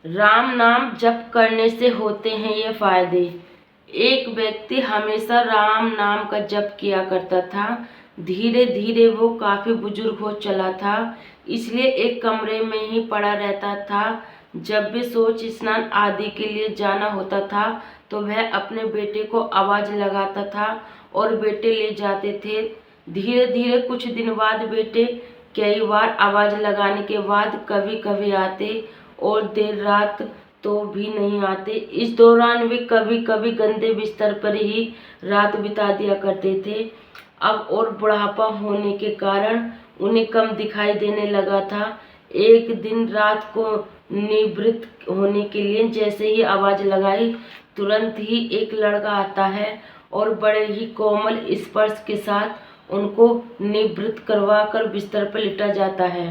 राम नाम जप करने से होते हैं ये फायदे। एक व्यक्ति हमेशा राम नाम का जप किया करता था। धीरे धीरे वो काफी बुजुर्ग हो चला था, इसलिए एक कमरे में ही पड़ा रहता था। जब भी शौच स्नान आदि के लिए जाना होता था तो वह अपने बेटे को आवाज लगाता था और बेटे ले जाते थे। धीरे धीरे कुछ दिन बाद बेटे कई बार आवाज लगाने के बाद कभी कभी आते और देर रात तो भी नहीं आते। इस दौरान वे कभी कभी गंदे बिस्तर पर ही रात बिता दिया करते थे। अब और बुढ़ापा होने के कारण उन्हें कम दिखाई देने लगा था। एक दिन रात को निवृत्त होने के लिए जैसे ही आवाज लगाई, तुरंत ही एक लड़का आता है और बड़े ही कोमल स्पर्श के साथ उनको निवृत्त करवा कर बिस्तर पर लिटा जाता है।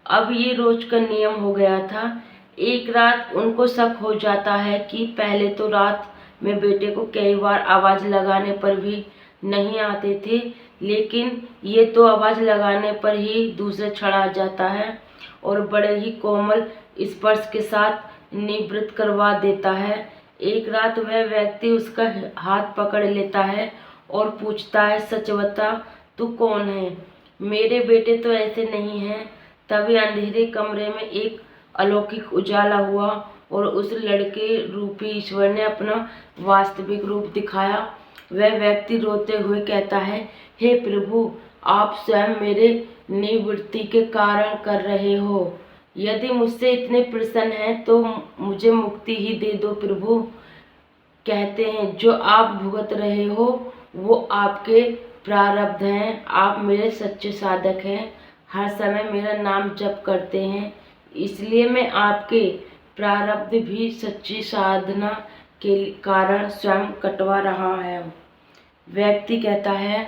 अब ये रोज का नियम हो गया था। एक रात उनको शक हो जाता है कि पहले तो रात में बेटे को कई बार आवाज लगाने पर भी नहीं आते थे, लेकिन ये तो आवाज लगाने पर ही दूसरे क्षण आ जाता है और बड़े ही कोमल स्पर्श के साथ निवृत्त करवा देता है। एक रात वह व्यक्ति उसका हाथ पकड़ लेता है और पूछता है, सच बता, तू कौन है? मेरे बेटे तो ऐसे नहीं हैं। तभी अंधेरे कमरे में एक अलौकिक उजाला हुआ और उस लड़के रूपी ईश्वर ने अपना वास्तविक रूप दिखाया। वह व्यक्ति रोते हुए कहता है, हे प्रभु, आप स्वयं मेरे निवृत्ति के कारण कर रहे हो। यदि मुझसे इतने प्रसन्न हैं तो मुझे मुक्ति ही दे दो प्रभु। कहते हैं, जो आप भुगत रहे हो वो आपके प्रारब्ध हैं। आप मेरे सच्चे साधक हैं, हर समय मेरा नाम जप करते हैं, इसलिए मैं आपके प्रारब्ध भी सच्ची साधना के कारण स्वयं कटवा रहा है। व्यक्ति कहता है,